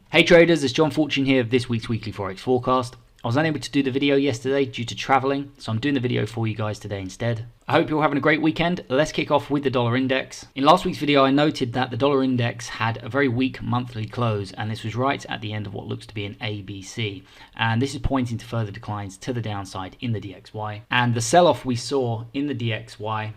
Hey traders, it's John Fortune here of this week's weekly Forex Forecast. I was unable to do the video yesterday due to traveling, so I'm doing the video for you guys today instead. I hope you're all having a great weekend. Let's kick off with the dollar index. In last week's video, I noted that the dollar index had a very weak monthly close, and this was right at the end of what looks to be an ABC. And this is pointing to further declines to the downside in the DXY. And the sell-off we saw in the DXY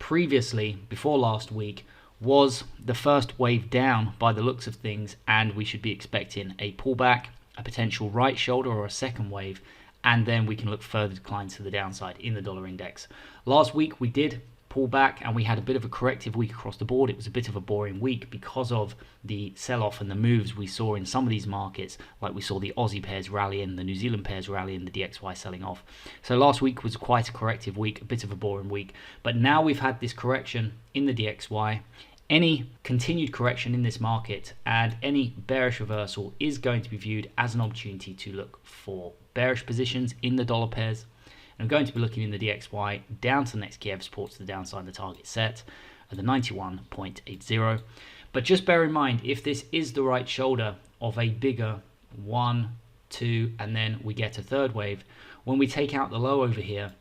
previously, before last week, was the first wave down by the looks of things, and we should be expecting a pullback, a potential right shoulder or a second wave, and then we can look further declines to the downside in the dollar index. Last week we did pull back and we had a bit of a corrective week across the board. It was a bit of a boring week because of the sell-off and the moves we saw in some of these markets, like we saw the Aussie pairs rally and the New Zealand pairs rally and the DXY selling off. So last week was quite a corrective week, a bit of a boring week, but now we've had this correction in the DXY. Any continued correction in this market and any bearish reversal is going to be viewed as an opportunity to look for bearish positions in the dollar pairs. And I'm going to be looking in the DXY down to the next key ever support to the downside of the target set at the 91.80. But just bear in mind, if this is the right shoulder of a bigger 1, 2, and then we get a third wave, when we take out the low over here,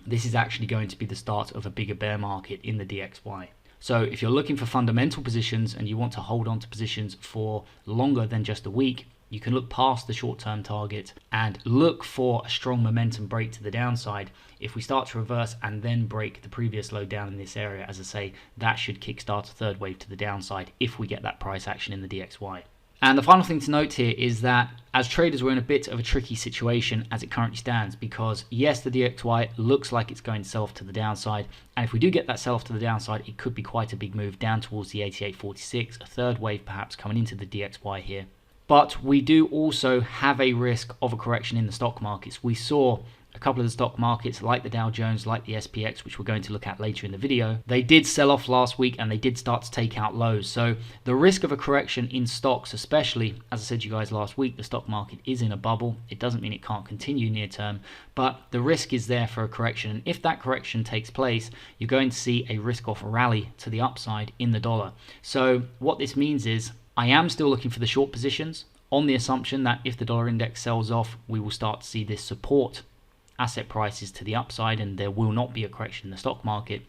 this is actually going to be the start of a bigger bear market in the DXY. So if you're looking for fundamental positions and you want to hold on to positions for longer than just a week, you can look past the short-term target and look for a strong momentum break to the downside. If we start to reverse and then break the previous low down in this area, as I say, that should kickstart a third wave to the downside if we get that price action in the DXY. And the final thing to note here is that as traders, we're in a bit of a tricky situation as it currently stands, because yes, the DXY looks like it's going to sell off to the downside, and if we do get that sell off to the downside, it could be quite a big move down towards the 88.46, a third wave perhaps coming into the DXY here. But we do also have a risk of a correction in the stock markets. We saw a couple of the stock markets like the Dow Jones, like the SPX, which we're going to look at later in the video. They did sell off last week and they did start to take out lows. So the risk of a correction in stocks, especially, as I said to you guys last week, the stock market is in a bubble. It doesn't mean it can't continue near term, but the risk is there for a correction. And if that correction takes place, you're going to see a risk off rally to the upside in the dollar. So what this means is I am still looking for the short positions on the assumption that if the dollar index sells off, we will start to see this support asset prices to the upside and there will not be a correction in the stock market.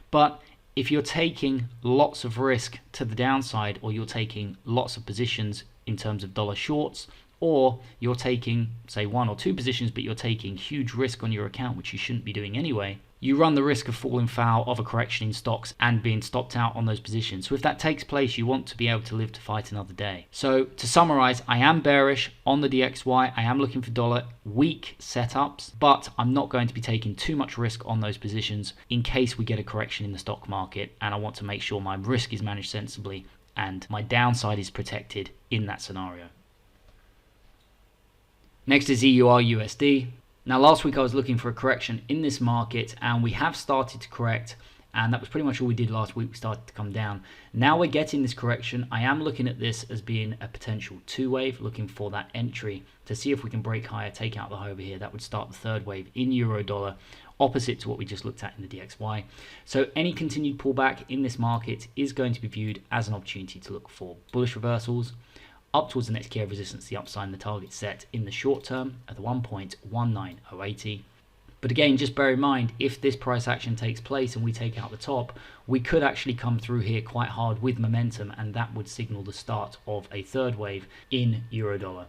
But if you're taking lots of risk to the downside, or you're taking lots of positions in terms of dollar shorts, or you're taking say 1 or 2 positions but you're taking huge risk on your account, which you shouldn't be doing anyway, you run the risk of falling foul of a correction in stocks and being stopped out on those positions. So if that takes place, you want to be able to live to fight another day. So to summarize, I am bearish on the DXY. I am looking for dollar weak setups, but I'm not going to be taking too much risk on those positions in case we get a correction in the stock market, and I want to make sure my risk is managed sensibly and my downside is protected in that scenario. Next is EurUsd. Now last week I was looking for a correction in this market and we have started to correct, and that was pretty much all we did last week. We started to come down. Now we're getting this correction. I am looking at this as being a potential 2 wave, looking for that entry to see if we can break higher, take out the high over here. That would start the third wave in euro dollar, opposite to what we just looked at in the DXY. So any continued pullback in this market is going to be viewed as an opportunity to look for bullish reversals up towards the next key of resistance, the upside and the target set in the short term at the 1.19080. But again, just bear in mind, if this price action takes place and we take out the top, we could actually come through here quite hard with momentum, and that would signal the start of a third wave in euro dollar.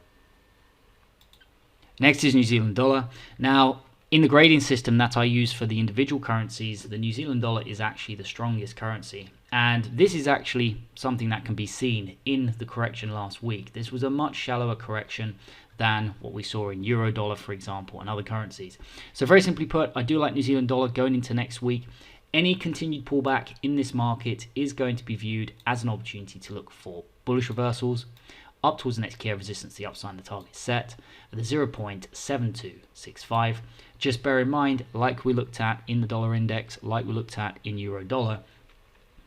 Next is New Zealand dollar. Now, in the grading system that I use for the individual currencies, the New Zealand dollar is actually the strongest currency. And this is actually something that can be seen in the correction last week. This was a much shallower correction than what we saw in euro dollar, for example, and other currencies. So very simply put, I do like New Zealand dollar going into next week. Any continued pullback in this market is going to be viewed as an opportunity to look for bullish reversals up towards the next key of resistance, the upside and the target set at the 0.7265. Just bear in mind, like we looked at in the dollar index, like we looked at in euro dollar,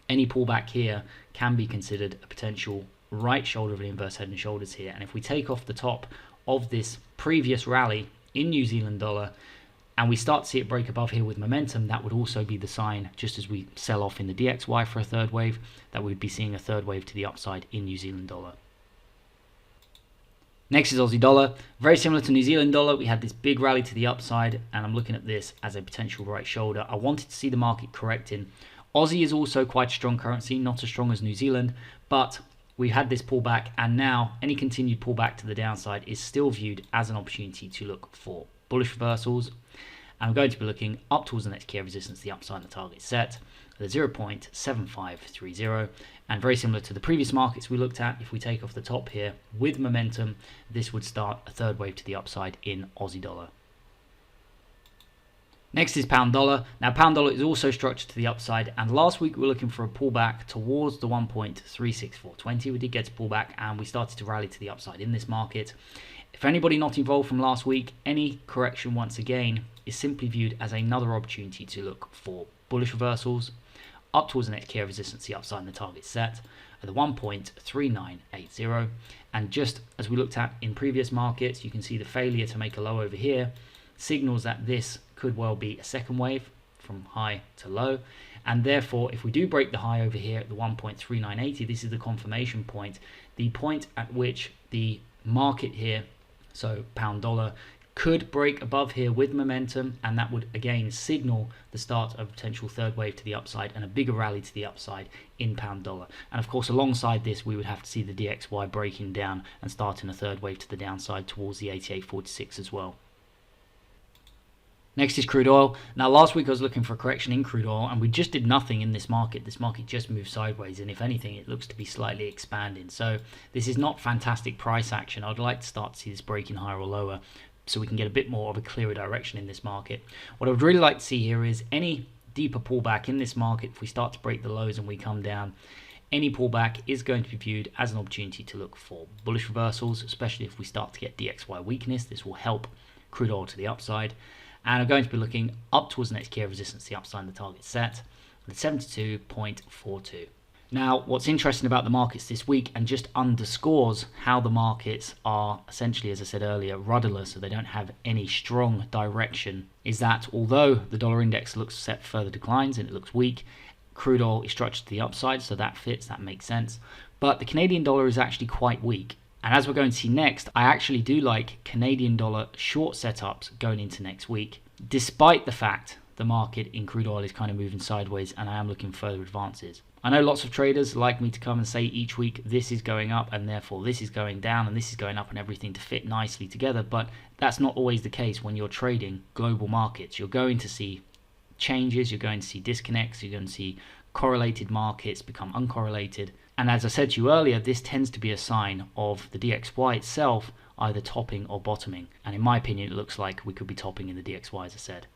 any pullback here can be considered a potential right shoulder of an inverse head and shoulders here. And if we take off the top of this previous rally in New Zealand dollar and we start to see it break above here with momentum, that would also be the sign, just as we sell off in the DXY for a third wave, that we'd be seeing a third wave to the upside in New Zealand dollar. Next is Aussie dollar. Very similar to New Zealand dollar, we had this big rally to the upside, and I'm looking at this as a potential right shoulder. I wanted to see the market correcting. Aussie is also quite a strong currency, not as strong as New Zealand, but we had this pullback, and now any continued pullback to the downside is still viewed as an opportunity to look for bullish reversals. And I'm going to be looking up towards the next key resistance, the upside and the target set, the 0.7530. And very similar to the previous markets we looked at, if we take off the top here with momentum, this would start a third wave to the upside in Aussie dollar. Next is pound dollar. Now pound dollar is also structured to the upside, and last week we were looking for a pullback towards the 1.36420. We did get a pullback and we started to rally to the upside in this market. If anybody not involved from last week, any correction once again is simply viewed as another opportunity to look for bullish reversals up towards the next key resistance, the upside and the target set at the 1.3980. And just as we looked at in previous markets, you can see the failure to make a low over here signals that this could well be a second wave from high to low, and therefore if we do break the high over here at the 1.3980, this is the confirmation point, the point at which the market here, so pound dollar, could break above here with momentum, and that would again signal the start of a potential third wave to the upside and a bigger rally to the upside in pound dollar. And of course alongside this we would have to see the DXY breaking down and starting a third wave to the downside towards the 88.46 as well. Next is crude oil. Now last week I was looking for a correction in crude oil and we just did nothing in this market. This market just moved sideways, and if anything it looks to be slightly expanding. So this is not fantastic price action. I'd like to start to see this breaking higher or lower so we can get a bit more of a clearer direction in this market. What I would really like to see here is any deeper pullback in this market. If we start to break the lows and we come down, any pullback is going to be viewed as an opportunity to look for bullish reversals, especially if we start to get DXY weakness. This will help crude oil to the upside. And I'm going to be looking up towards the next key resistance, the upside and the target set, at 72.42. Now, what's interesting about the markets this week, and just underscores how the markets are essentially, as I said earlier, rudderless, so they don't have any strong direction, is that although the dollar index looks set for further declines and it looks weak, crude oil is structured to the upside, so that fits, that makes sense. But the Canadian dollar is actually quite weak. And as we're going to see next, I actually do like Canadian dollar short setups going into next week, despite the fact the market in crude oil is kind of moving sideways and I am looking for further advances. I know lots of traders like me to come and say each week this is going up and therefore this is going down and this is going up and everything to fit nicely together, but that's not always the case when you're trading global markets. You're going to see changes, you're going to see disconnects, you're going to see correlated markets become uncorrelated. And as I said to you earlier, this tends to be a sign of the DXY itself either topping or bottoming. And in my opinion, it looks like we could be topping in the DXY, as I said.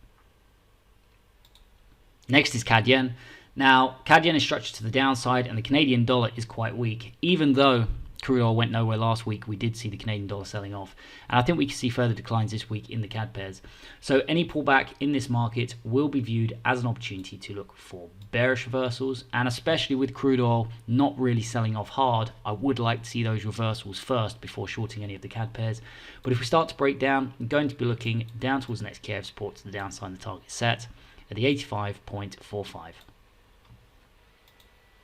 Next is CAD yen. Now, CAD yen is structured to the downside and the Canadian dollar is quite weak. Even though crude oil went nowhere last week, we did see the Canadian dollar selling off. And I think we can see further declines this week in the CAD pairs. So any pullback in this market will be viewed as an opportunity to look for bearish reversals. And especially with crude oil not really selling off hard, I would like to see those reversals first before shorting any of the CAD pairs. But if we start to break down, I'm going to be looking down towards the next key of support to the downside and the target set at the 85.45.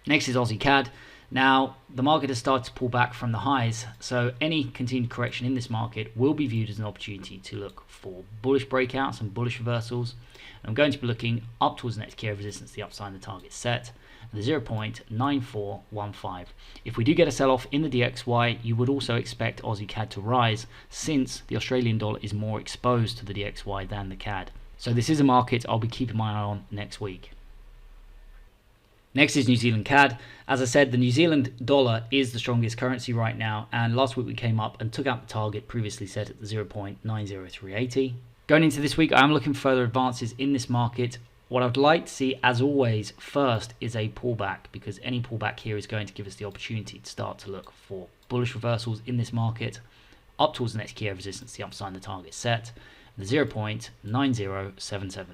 Next is Aussie CAD. Now, the market has started to pull back from the highs, so any continued correction in this market will be viewed as an opportunity to look for bullish breakouts and bullish reversals. And I'm going to be looking up towards the next key of resistance, the upside and the target set, at the 0.9415. If we do get a sell-off in the DXY, you would also expect Aussie CAD to rise, since the Australian dollar is more exposed to the DXY than the CAD. So this is a market I'll be keeping my eye on next week. Next is New Zealand CAD. As I said, the New Zealand dollar is the strongest currency right now, and last week we came up and took out the target previously set at the 0.90380. Going into this week, I am looking for further advances in this market. What I'd like to see, as always, first is a pullback, because any pullback here is going to give us the opportunity to start to look for bullish reversals in this market up towards the next key of resistance, the upside and the target set, the 0.9077.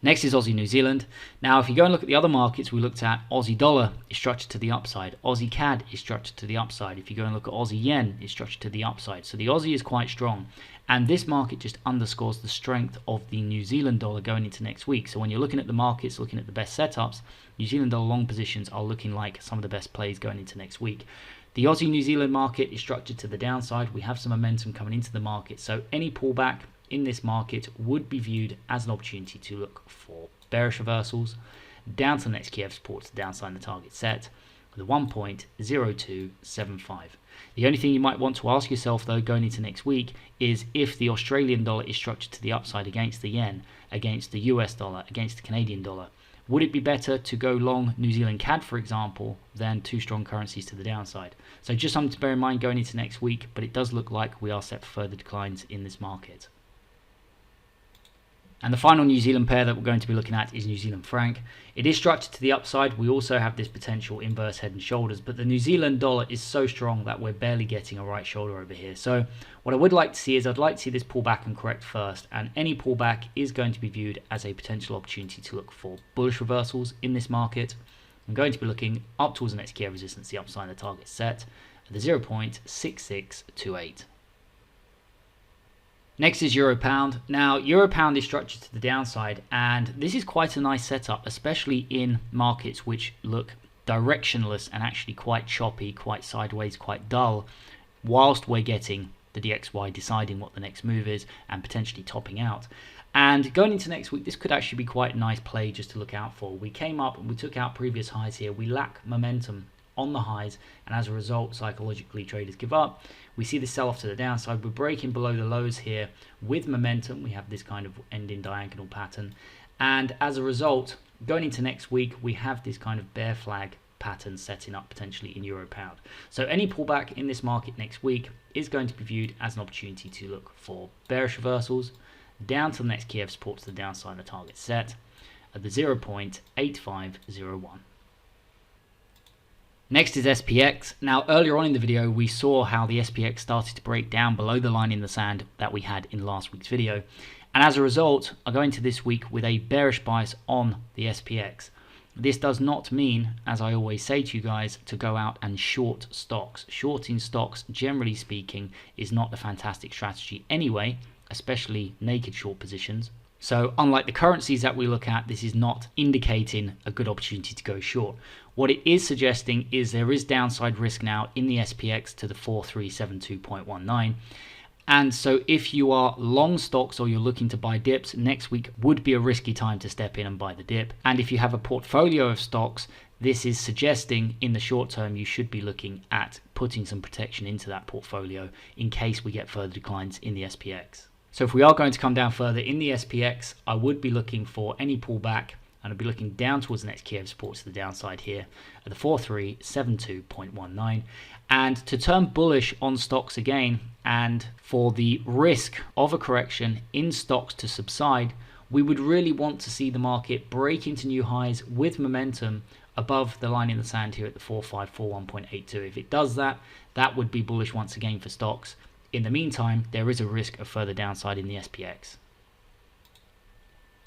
Next is Aussie New Zealand. Now, if you go and look at the other markets we looked at, Aussie dollar is structured to the upside. Aussie CAD is structured to the upside. If you go and look at Aussie yen, it's structured to the upside. So the Aussie is quite strong. And this market just underscores the strength of the New Zealand dollar going into next week. So when you're looking at the markets, looking at the best setups, New Zealand dollar long positions are looking like some of the best plays going into next week. The Aussie New Zealand market is structured to the downside. We have some momentum coming into the market, so any pullback in this market would be viewed as an opportunity to look for bearish reversals down to the next key of support to the downside and the target set with a 1.0275. The only thing you might want to ask yourself though going into next week is if the Australian dollar is structured to the upside against the yen, against the US dollar, against the Canadian dollar, would it be better to go long New Zealand CAD, for example, than two strong currencies to the downside? So just something to bear in mind going into next week, but it does look like we are set for further declines in this market. And the final New Zealand pair that we're going to be looking at is New Zealand franc. It is structured to the upside. We also have this potential inverse head and shoulders, but the New Zealand dollar is so strong that we're barely getting a right shoulder over here. So what I would like to see is I'd like to see this pullback and correct first, and any pullback is going to be viewed as a potential opportunity to look for bullish reversals in this market. I'm going to be looking up towards the next key of resistance, the upside and the target set at the 0.6628. Next is Euro Pound. Now, Euro Pound is structured to the downside, and this is quite a nice setup, especially in markets which look directionless and actually quite choppy, quite sideways, quite dull, whilst we're getting the DXY deciding what the next move is and potentially topping out. And going into next week, this could actually be quite a nice play just to look out for. We came up and we took out previous highs here. We lack momentum on the highs, and as a result, psychologically, traders give up. We see the sell-off to the downside. We're breaking below the lows here with momentum. We have this kind of ending diagonal pattern, and as a result, going into next week, we have this kind of bear flag pattern setting up potentially in Euro Pound. So any pullback in this market next week is going to be viewed as an opportunity to look for bearish reversals down to the next key of support to the downside and the target set at the 0.8501. Next is SPX. Now, earlier on in the video, we saw how the SPX started to break down below the line in the sand that we had in last week's video. And as a result, I go into this week with a bearish bias on the SPX. This does not mean, as I always say to you guys, to go out and short stocks. Shorting stocks, generally speaking, is not a fantastic strategy anyway, especially naked short positions. So unlike the currencies that we look at, this is not indicating a good opportunity to go short. What it is suggesting is there is downside risk now in the SPX to the 4372.19. And so if you are long stocks or you're looking to buy dips, next week would be a risky time to step in and buy the dip. And if you have a portfolio of stocks, this is suggesting in the short term you should be looking at putting some protection into that portfolio in case we get further declines in the SPX. So if we are going to come down further in the SPX, I would be looking for any pullback, and I'd be looking down towards the next key of support to the downside here at the 4372.19. And to turn bullish on stocks again, and for the risk of a correction in stocks to subside, we would really want to see the market break into new highs with momentum above the line in the sand here at the 4541.82. If it does that, that would be bullish once again for stocks. In the meantime, there is a risk of further downside in the SPX.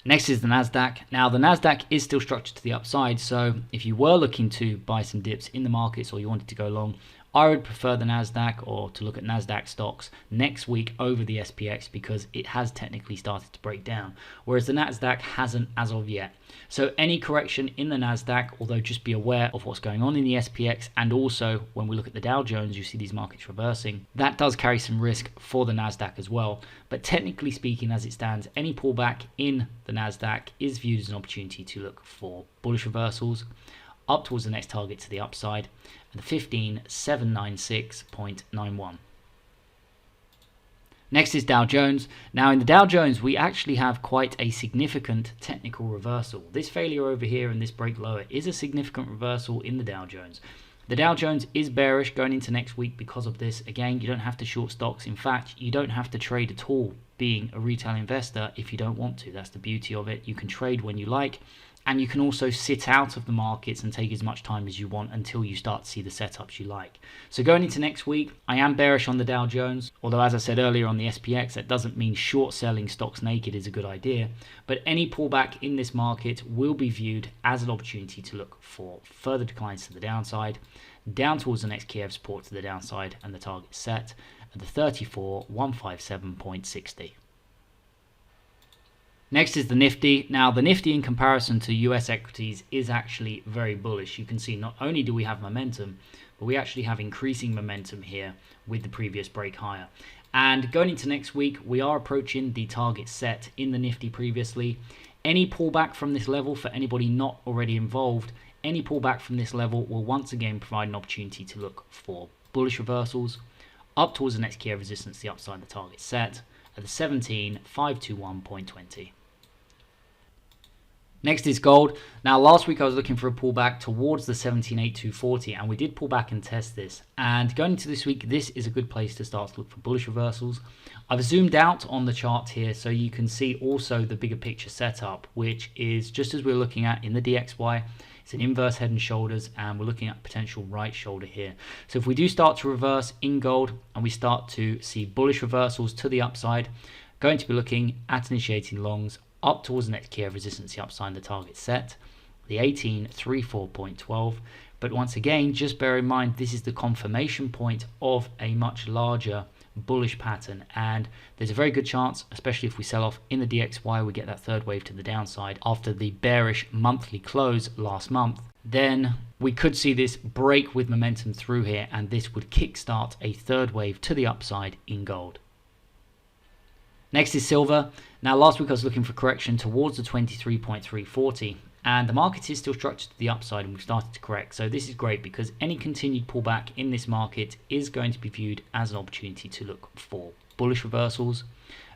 Next is the Nasdaq. Now, the Nasdaq is still structured to the upside, so if you were looking to buy some dips in the markets or you wanted to go long, I would prefer the Nasdaq or to look at Nasdaq stocks next week over the SPX because it has technically started to break down, whereas the Nasdaq hasn't as of yet. So any correction in the Nasdaq, although just be aware of what's going on in the SPX, and also when we look at the Dow Jones, you see these markets reversing. That does carry some risk for the Nasdaq as well. But technically speaking, as it stands, any pullback in the Nasdaq is viewed as an opportunity to look for bullish reversals up towards the next target to the upside at the 15796.91. Next is Dow Jones. Now in the Dow Jones, we actually have quite a significant technical reversal. This failure over here and this break lower is a significant reversal in the Dow Jones. The Dow Jones is bearish going into next week because of this. Again, you don't have to short stocks. In fact, you don't have to trade at all being a retail investor if you don't want to. That's the beauty of it. You can trade when you like. And you can also sit out of the markets and take as much time as you want until you start to see the setups you like. So going into next week, I am bearish on the Dow Jones. Although, as I said earlier on the SPX, that doesn't mean short selling stocks naked is a good idea. But any pullback in this market will be viewed as an opportunity to look for further declines to the downside, down towards the next key of support to the downside and the target set at the 34157.60. Next is the Nifty. Now the Nifty in comparison to US equities is actually very bullish. You can see not only do we have momentum, but but we actually have increasing momentum here with the previous break higher. And going into next week, we are approaching the target set in the Nifty previously. Any pullback from this level, for anybody not already involved, any pullback from this level will once again provide an opportunity to look for bullish reversals up towards the next key of resistance, the upside the target set at the 17,521.20. Next is gold. Now last week I was looking for a pullback towards the 17,840 and we did pull back and test this. And going into this week, this is a good place to start to look for bullish reversals. I've zoomed out on the chart here so you can see also the bigger picture setup, which is just as we're looking at in the DXY. It's an inverse head and shoulders, and we're looking at potential right shoulder here. So if we do start to reverse in gold and we start to see bullish reversals to the upside, going to be looking at initiating longs up towards the next key of resistance, the upside the target set, the 1834.12. But once again, just bear in mind, this is the confirmation point of a much larger bullish pattern, and there's a very good chance, especially if we sell off in the DXY, we get that third wave to the downside after the bearish monthly close last month, then we could see this break with momentum through here, and this would kickstart a third wave to the upside in gold. Next is silver. Now last week I was looking for correction towards the 23.340, and the market is still structured to the upside and we've started to correct. So this is great because any continued pullback in this market is going to be viewed as an opportunity to look for bullish reversals.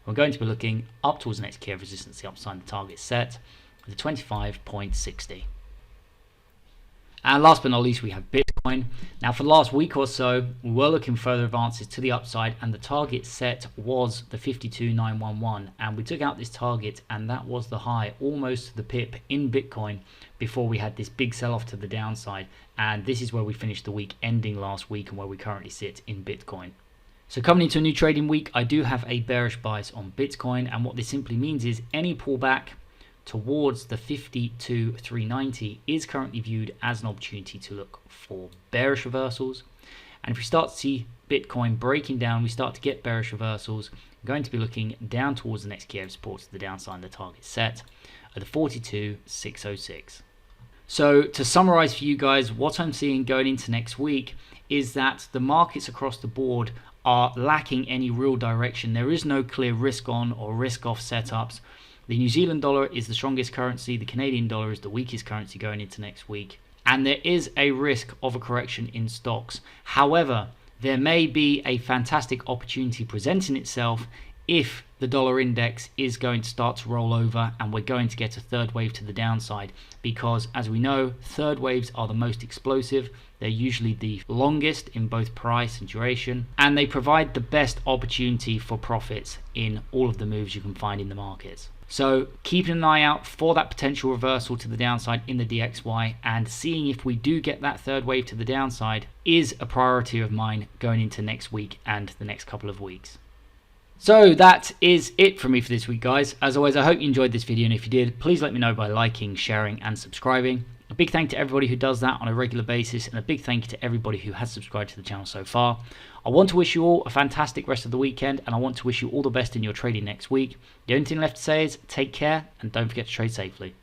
We're going to be looking up towards the next key of resistance, the upside the target set, the 25.60. And last but not least, we have Bitcoin. Now for the last week or so, we were looking further advances to the upside, and the target set was the 52,911, and we took out this target, and that was the high almost to the pip in Bitcoin before we had this big sell-off to the downside. And this is where we finished the week ending last week and where we currently sit in Bitcoin. So coming into a new trading week, I do have a bearish bias on Bitcoin, and what this simply means is any pullback towards the 52,390 is currently viewed as an opportunity to look for bearish reversals. And if we start to see Bitcoin breaking down, we start to get bearish reversals, we're going to be looking down towards the next key of support to the downside, the target set at the 42,606. So to summarize for you guys, what I'm seeing going into next week is that the markets across the board are lacking any real direction. There is no clear risk on or risk off setups. The New Zealand dollar is the strongest currency, the Canadian dollar is the weakest currency going into next week, and there is a risk of a correction in stocks. However, there may be a fantastic opportunity presenting itself if the dollar index is going to start to roll over and we're going to get a third wave to the downside, because as we know, third waves are the most explosive. They're usually the longest in both price and duration, and they provide the best opportunity for profits in all of the moves you can find in the markets. So keeping an eye out for that potential reversal to the downside in the DXY, and seeing if we do get that third wave to the downside is a priority of mine going into next week and the next couple of weeks. So that is it from me for this week, guys. As always, I hope you enjoyed this video, and if you did, please let me know by liking, sharing and subscribing. A big thank you to everybody who does that on a regular basis, and a big thank you to everybody who has subscribed to the channel so far. I want to wish you all a fantastic rest of the weekend, and I want to wish you all the best in your trading next week. The only thing left to say is take care, and don't forget to trade safely.